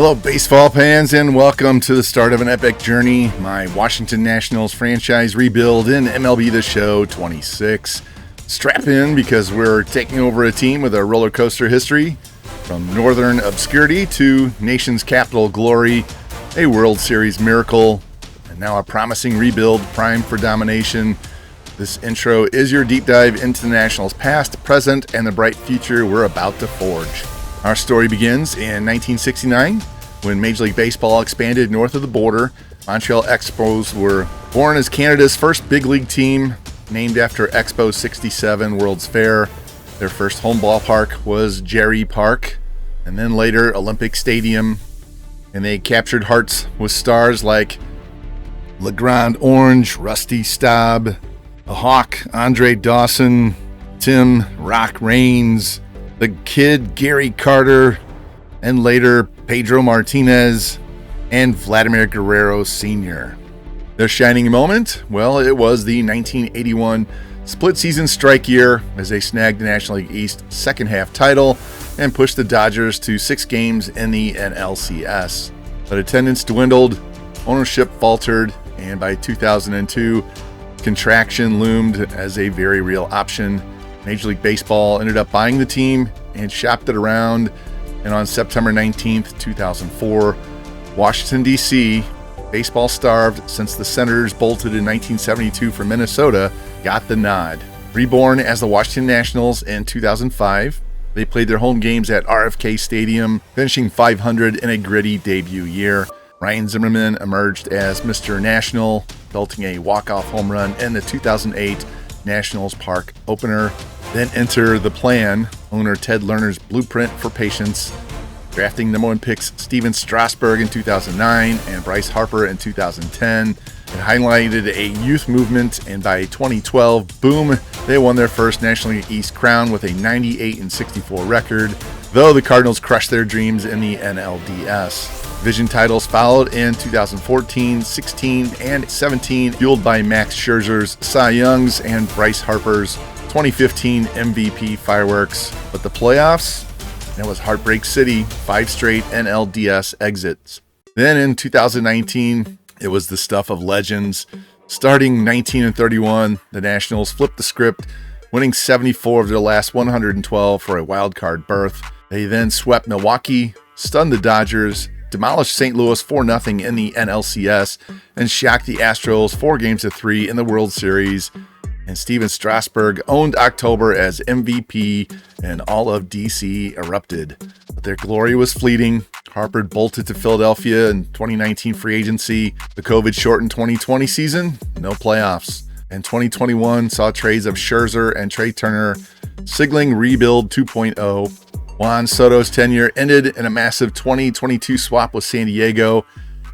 Hello, baseball fans, and welcome to the start of an epic journey, my Washington Nationals franchise rebuild in MLB The Show 26. Strap in because we're taking over a team with a roller coaster history, from northern obscurity to nation's capital glory, a World Series miracle, and now a promising rebuild primed for domination. This intro is your deep dive into the Nationals' past, present, and the bright future we're about to forge. Our story begins in 1969 when Major League Baseball expanded north of the border. Montreal Expos were born as Canada's first big league team, named after Expo 67 World's Fair. Their first home ballpark was Jerry Park, and then later Olympic Stadium. And they captured hearts with stars like LeGrand Orange, Rusty Staub, the Hawk, Andre Dawson, Tim Rock Raines, the Kid, Gary Carter, and later Pedro Martinez and Vladimir Guerrero Sr. Their shining moment? Well, it was the 1981 split-season strike year as they snagged the National League East second half title and pushed the Dodgers to 6 games in the NLCS. But attendance dwindled, ownership faltered, and by 2002, contraction loomed as a very real option. Major League Baseball ended up buying the team and shopped it around, and on September 19th, 2004, Washington, D.C., baseball starved since the Senators bolted in 1972 from Minnesota, got the nod. Reborn as the Washington Nationals in 2005, they played their home games at RFK Stadium, finishing .500 in a gritty debut year. Ryan Zimmerman emerged as Mr. National, belting a walk-off home run in the 2008 Nationals Park opener. Then enter the plan, owner Ted Lerner's blueprint for patience, drafting number 1 picks Steven Strasburg in 2009 and Bryce Harper in 2010. It highlighted a youth movement, and by 2012, boom, they won their first National League East crown with a 98-64 record, though the Cardinals crushed their dreams in the NLDS. Division titles followed in 2014, 16, and 17, fueled by Max Scherzer's Cy Young's and Bryce Harper's 2015 MVP fireworks. But the playoffs, it was Heartbreak City, 5 straight NLDS exits. Then in 2019, it was the stuff of legends. Starting 19-31, the Nationals flipped the script, winning 74 of their last 112 for a wild card berth. They then swept Milwaukee, stunned the Dodgers, demolished St. Louis 4-0 in the NLCS, and shocked the Astros 4-3 in the World Series. And Steven Strasburg owned October as MVP, and all of DC erupted. But their glory was fleeting. Harper bolted to Philadelphia in 2019 free agency. The COVID-shortened 2020 season, no playoffs. And 2021 saw trades of Scherzer and Trey Turner, signaling Rebuild 2.0. Juan Soto's tenure ended in a massive 2022 swap with San Diego,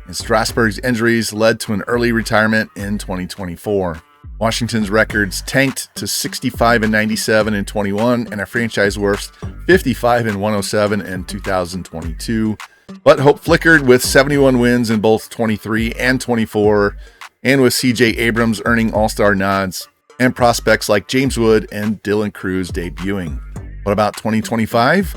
and Strasburg's injuries led to an early retirement in 2024. Washington's records tanked to 65-97 in 21 and a franchise worst 55-107 in 2022. But hope flickered with 71 wins in both 23 and 24, and with C.J. Abrams earning all-star nods, and prospects like James Wood and Dylan Cruz debuting. What about 2025?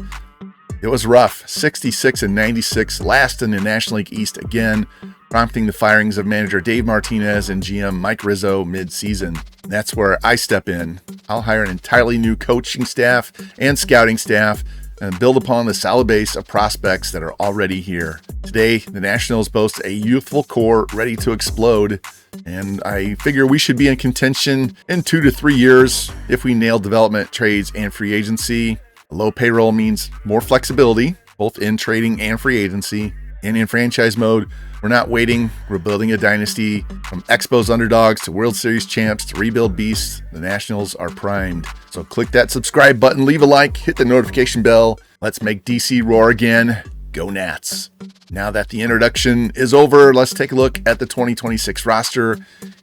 It was rough, 66-96, last in the National League East again, prompting the firings of manager Dave Martinez and GM Mike Rizzo mid-season. That's where I step in. I'll hire an entirely new coaching staff and scouting staff and build upon the solid base of prospects that are already here. Today, the Nationals boast a youthful core ready to explode, and I figure we should be in contention in 2 to 3 years if we nail development, trades, and free agency. A low payroll means more flexibility, both in trading and free agency. And in franchise mode, we're not waiting. We're building a dynasty. From Expos underdogs to World Series champs to rebuild beasts, the Nationals are primed. So click that subscribe button, leave a like, hit the notification bell. Let's make DC roar again. Go Nats. Now that the introduction is over, let's take a look at the 2026 roster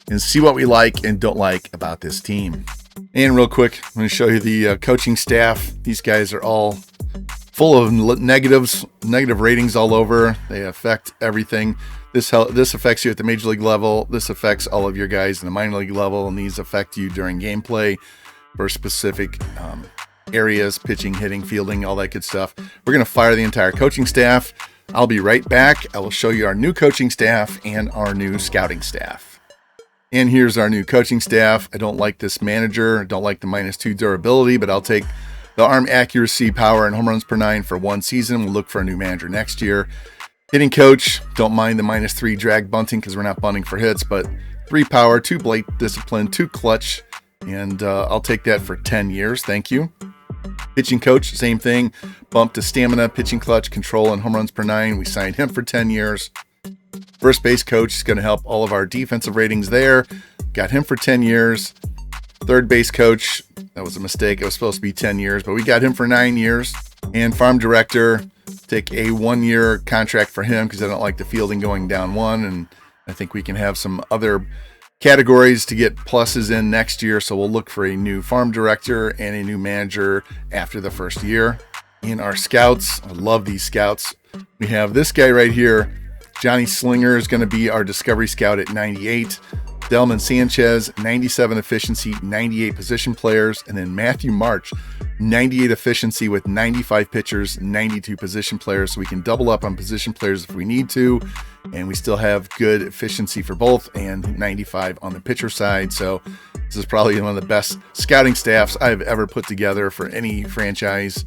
and see what we like and don't like about this team. And real quick, I'm going to show you the coaching staff. These guys are all full of negative ratings all over. They affect everything. This affects you at the major league level. This affects all of your guys in the minor league level, and these affect you during gameplay for specific areas, pitching, hitting, fielding, all that good stuff. We're going to fire the entire coaching staff. I'll be right back. I will show you our new coaching staff and our new scouting staff. And here's our new coaching staff. I don't like this manager. I don't like the -2 durability, but I'll take the arm accuracy, power, and home runs per 9 for one season. We'll look for a new manager next year. Hitting coach, don't mind the -3 drag bunting because we're not bunting for hits, but 3 power, 2 plate discipline, 2 clutch, and I'll take that for 10 years. Thank you. Pitching coach, same thing. Bump to stamina, pitching clutch, control, and home runs per 9. We signed him for 10 years. First base coach is going to help all of our defensive ratings there. Got him for 10 years. Third base coach, that was a mistake. It was supposed to be 10 years, but we got him for 9 years. And farm director, take a 1-year contract for him because I don't like the fielding going down 1. And I think we can have some other categories to get pluses in next year. So we'll look for a new farm director and a new manager after the first year. In our scouts, I love these scouts. We have this guy right here. Johnny Slinger is going to be our discovery scout at 98. Delman Sanchez, 97 efficiency, 98 position players. And then Matthew March, 98 efficiency with 95 pitchers, 92 position players. So we can double up on position players if we need to. And we still have good efficiency for both and 95 on the pitcher side. So this is probably one of the best scouting staffs I've ever put together for any franchise.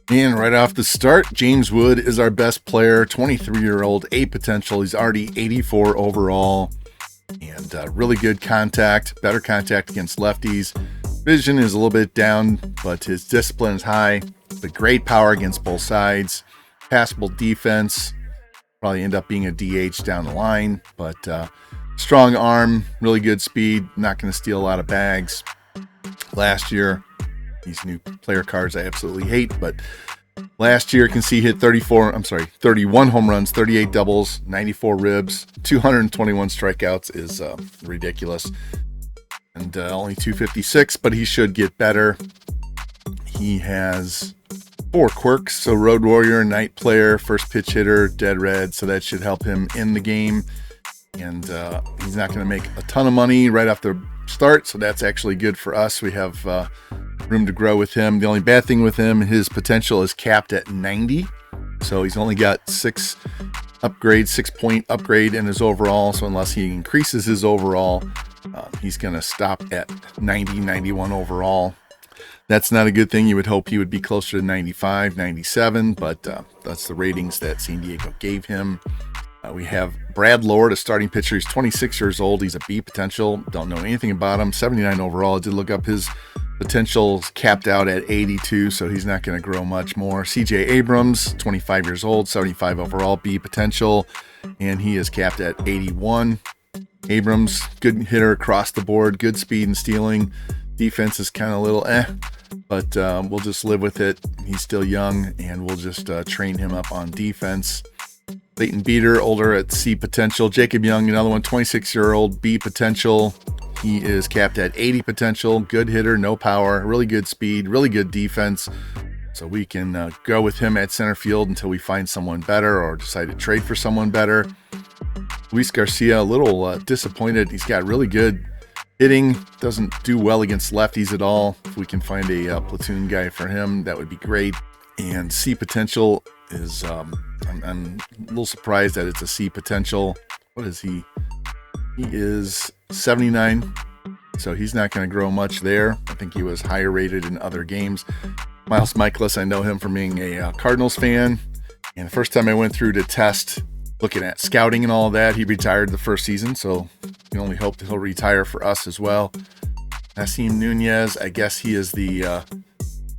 And right off the start, James Wood is our best player, 23-year-old, A potential. He's already 84 overall. And really good contact, better contact against lefties. Vision is a little bit down, but his discipline is high. But great power against both sides. Passable defense. Probably end up being a DH down the line. But strong arm, really good speed. Not going to steal a lot of bags. Last year, these new player cards I absolutely hate, but last year, you can see hit 31 home runs, 38 doubles, 94 ribs, 221 strikeouts is ridiculous. And only 256, but he should get better. He has 4 quirks, so Road Warrior, Night Player, First Pitch Hitter, Dead Red, so that should help him in the game. And he's not going to make a ton of money right off the start, so that's actually good for us. We have room to grow with him. The only bad thing with him, his potential is capped at 90. So he's only got 6-point upgrade in his overall. So unless he increases his overall, he's going to stop at 90, 91 overall. That's not a good thing. You would hope he would be closer to 95, 97, but that's the ratings that San Diego gave him. We have Brad Lord, a starting pitcher. He's 26 years old. He's a B potential. Don't know anything about him. 79 overall. I did look up his potential, capped out at 82, so he's not going to grow much more. CJ Abrams, 25 years old, 75 overall, B potential, and he is capped at 81. Abrams, good hitter across the board, good speed and stealing. Defense is kind of a little but we'll just live with it. He's still young, and we'll just train him up on defense. Leighton Beater, older at C potential. Jacob Young, another one, 26-year-old, B potential. He is capped at 80 potential. Good hitter, no power, really good speed, really good defense. So we can go with him at center field until we find someone better or decide to trade for someone better. Luis Garcia, a little disappointed. He's got really good hitting, doesn't do well against lefties at all. If we can find a platoon guy for him, that would be great. And C potential is, I'm a little surprised that it's a C potential. What is he? He is 79, so he's not going to grow much there. I think he was higher rated in other games. Miles Michaelis, I know him from being a Cardinals fan. And the first time I went through to test, looking at scouting and all of that, he retired the first season, so we only hope that he'll retire for us as well. Nassim Nunez, I guess he is the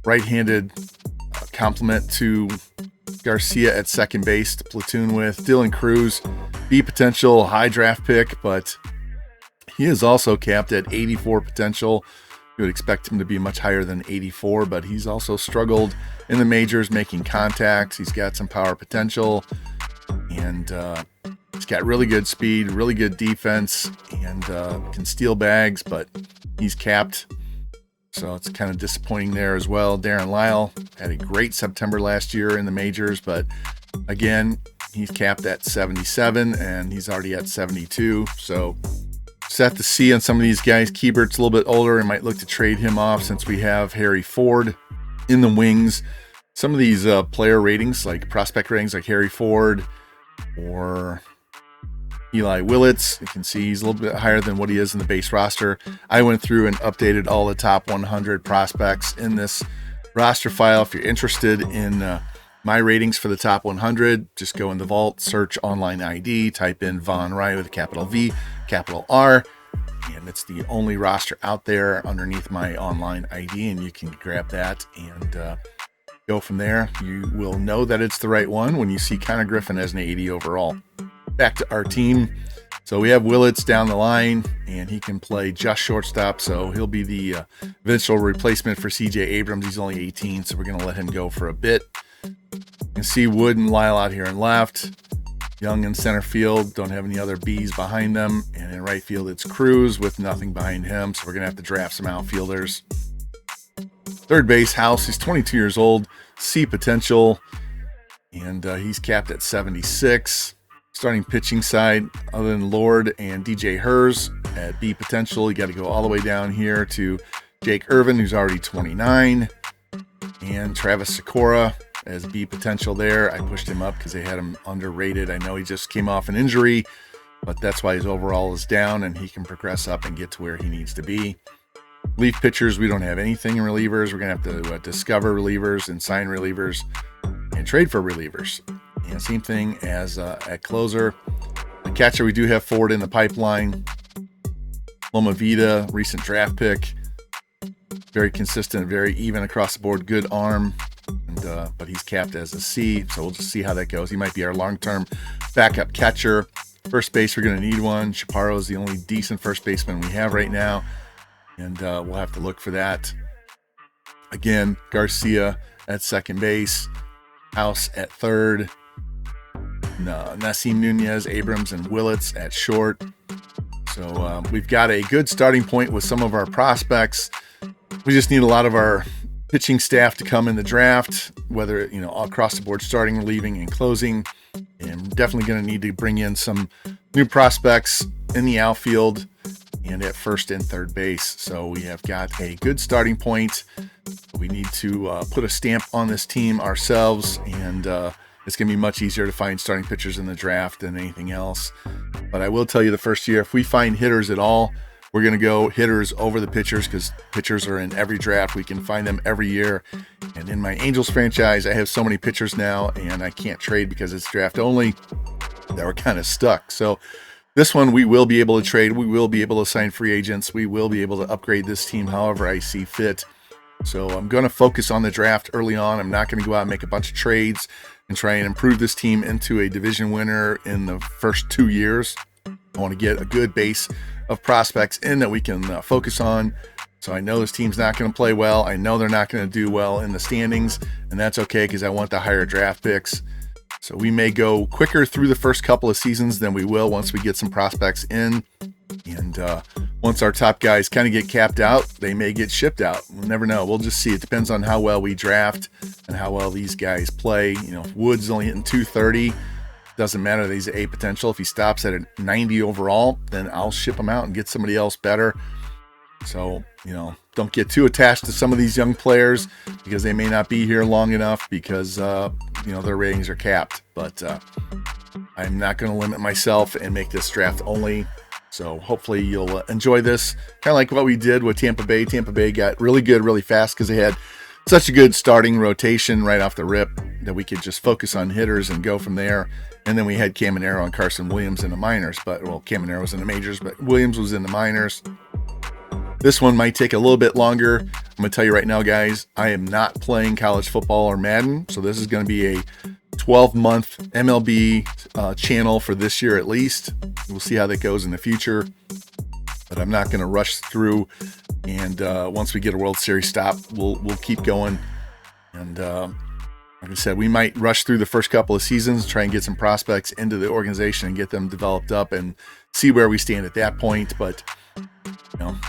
right-handed complement to Garcia at second base to platoon with. Dylan Cruz, B potential, high draft pick, but he is also capped at 84 potential. You would expect him to be much higher than 84, but he's also struggled in the majors making contacts. He's got some power potential, and he's got really good speed, really good defense, and can steal bags, but he's capped. So it's kind of disappointing there as well. Darren Lyle had a great September last year in the majors, but again, he's capped at 77, and he's already at 72. So set to see on some of these guys. Kiebert's a little bit older and might look to trade him off since we have Harry Ford in the wings. Some of these player ratings, like prospect ratings, like Harry Ford or Eli Willits, you can see he's a little bit higher than what he is in the base roster. I went through and updated all the top 100 prospects in this roster file. If you're interested in my ratings for the top 100, just go in the vault, search online ID, type in Von Rye with a capital V, capital R, and it's the only roster out there underneath my online ID, and you can grab that and go from there. You will know that it's the right one when you see Connor Griffin as an 80 overall. Back to our team. So we have Willits down the line, and he can play just shortstop, so he'll be the eventual replacement for CJ Abrams. He's only 18, so we're going to let him go for a bit. You can see Wood and Lyle out here in left. Young in center field. Don't have any other Bs behind them. And in right field, it's Cruz with nothing behind him, so we're going to have to draft some outfielders. Third base, House. He's 22 years old. C potential. And he's capped at 76. Starting pitching side, other than Lord and DJ Hers at B potential, you got to go all the way down here to Jake Irvin, who's already 29. And Travis Sikora as B potential there. I pushed him up because they had him underrated. I know he just came off an injury, but that's why his overall is down, and he can progress up and get to where he needs to be. Relief pitchers, we don't have anything in relievers. We're going to have to discover relievers and sign relievers and trade for relievers. And same thing as at closer. The catcher, we do have Ford in the pipeline. Loma Vida, recent draft pick. Very consistent, very even across the board. Good arm, but he's capped as a C, so we'll just see how that goes. He might be our long-term backup catcher. First base, we're going to need one. Chaparro is the only decent first baseman we have right now, and we'll have to look for that. Again, Garcia at second base. House at third. Nassim Nunez, Abrams, and Willits at short. So we've got a good starting point with some of our prospects. We just need a lot of our pitching staff to come in the draft, whether, all across the board, starting, relieving, and closing. And definitely going to need to bring in some new prospects in the outfield and at first and third base. So we have got a good starting point. We need to put a stamp on this team ourselves, and it's going to be much easier to find starting pitchers in the draft than anything else. But I will tell you, the first year, if we find hitters at all, we're going to go hitters over the pitchers, because pitchers are in every draft. We can find them every year. And in my Angels franchise, I have so many pitchers now, and I can't trade because it's draft only, that we're kind of stuck. So this one, we will be able to trade. We will be able to sign free agents. We will be able to upgrade this team however I see fit. So I'm going to focus on the draft early on. I'm not going to go out and make a bunch of trades and try and improve this team into a division winner in the first 2 years. I want to get a good base of prospects in that we can focus on. So I know this team's not going to play well. I know they're not going to do well in the standings, and that's okay because I want the higher draft picks. So we may go quicker through the first couple of seasons than we will once we get some prospects in. And once our top guys kind of get capped out, they may get shipped out. We'll never know. We'll just see. It depends on how well we draft and how well these guys play. If Wood's only hitting 230, doesn't matter that he's A potential. If he stops at a 90 overall, then I'll ship him out and get somebody else better. So, don't get too attached to some of these young players because they may not be here long enough because, their ratings are capped. But I'm not going to limit myself and make this draft only. So hopefully you'll enjoy this. Kind of like what we did with Tampa Bay. Tampa Bay got really good really fast because they had such a good starting rotation right off the rip that we could just focus on hitters and go from there. And then we had Caminero and Carson Williams in the minors. Caminero was in the majors, but Williams was in the minors. This one might take a little bit longer. I'm going to tell you right now, guys, I am not playing college football or Madden. So this is going to be a 12-month MLB channel for this year at least. We'll see how that goes in the future. But I'm not going to rush through. And once we get a World Series stop, we'll keep going. And like I said, we might rush through the first couple of seasons, try and get some prospects into the organization and get them developed up and see where we stand at that point. But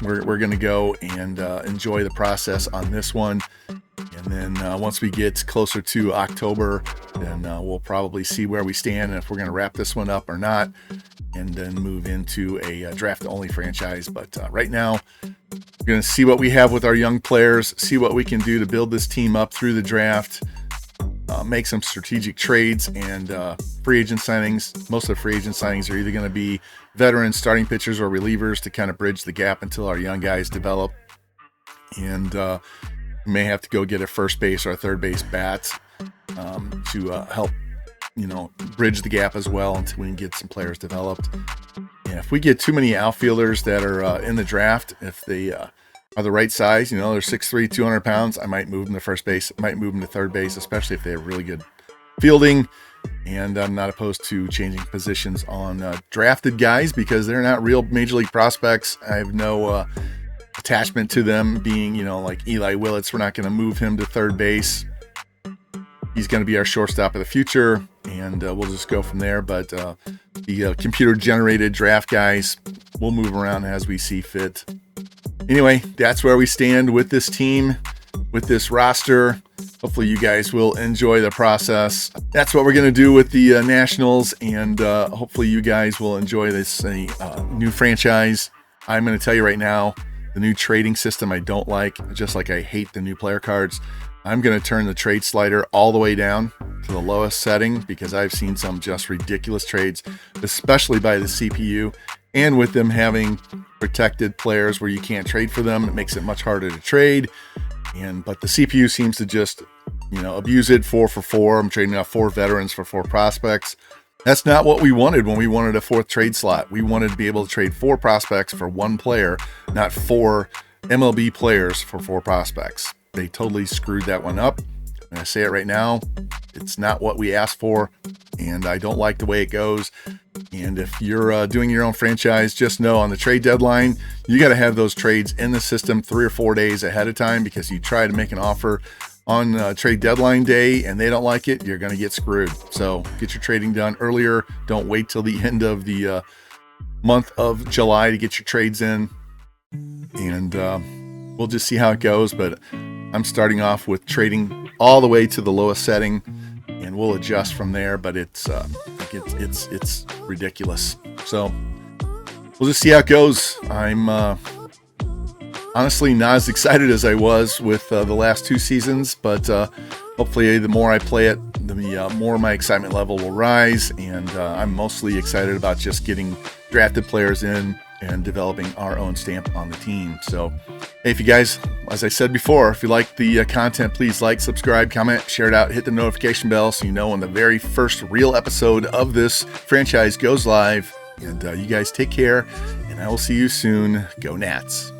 we're going to go and enjoy the process on this one. And then once we get closer to October, then we'll probably see where we stand and if we're going to wrap this one up or not, and then move into a draft-only franchise. But right now, we're going to see what we have with our young players, see what we can do to build this team up through the draft, make some strategic trades and free agent signings. Most of the free agent signings are either going to be veteran starting pitchers or relievers to kind of bridge the gap until our young guys develop. And we may have to go get a first base or a third base bat to help, bridge the gap as well until we can get some players developed. And if we get too many outfielders that are in the draft, if they are the right size, they're 6'3", 200 pounds, I might move them to first base, might move them to third base, especially if they have really good fielding. And I'm not opposed to changing positions on drafted guys because they're not real major league prospects. I have no attachment to them being, like Eli Willits. We're not going to move him to third base. He's going to be our shortstop of the future, and we'll just go from there. But the computer-generated draft guys, we'll move around as we see fit. Anyway, that's where we stand with this team, with this roster. Hopefully you guys will enjoy the process. That's what we're going to do with the Nationals, and hopefully you guys will enjoy this new franchise. I'm going to tell you right now, the new trading system I don't like, just like I hate the new player cards. I'm going to turn the trade slider all the way down to the lowest setting because I've seen some just ridiculous trades, especially by the CPU. And with them having protected players where you can't trade for them, it makes it much harder to trade. But the CPU seems to just, abuse it 4 for 4. I'm trading out 4 veterans for 4 prospects. That's not what we wanted when we wanted a 4th trade slot. We wanted to be able to trade 4 prospects for 1 player, not 4 MLB players for 4 prospects. They totally screwed that one up. And I say it right now, it's not what we asked for, and I don't like the way it goes. And if you're doing your own franchise, just know on the trade deadline, you got to have those trades in the system 3 or 4 days ahead of time, because you try to make an offer on trade deadline day and they don't like it, you're going to get screwed. So get your trading done earlier. Don't wait till the end of the month of July to get your trades in. And we'll just see how it goes. But I'm starting off with trading all the way to the lowest setting, and we'll adjust from there. But it's ridiculous. So we'll just see how it goes. I'm honestly not as excited as I was with the last 2 seasons, but hopefully the more I play it, the more my excitement level will rise. And I'm mostly excited about just getting drafted players in and developing our own stamp on the team. So, hey, if you guys, as I said before, if you like the content, please like, subscribe, comment, share it out, hit the notification bell so you know when the very first real episode of this franchise goes live. And you guys take care, and I will see you soon. Go Nats.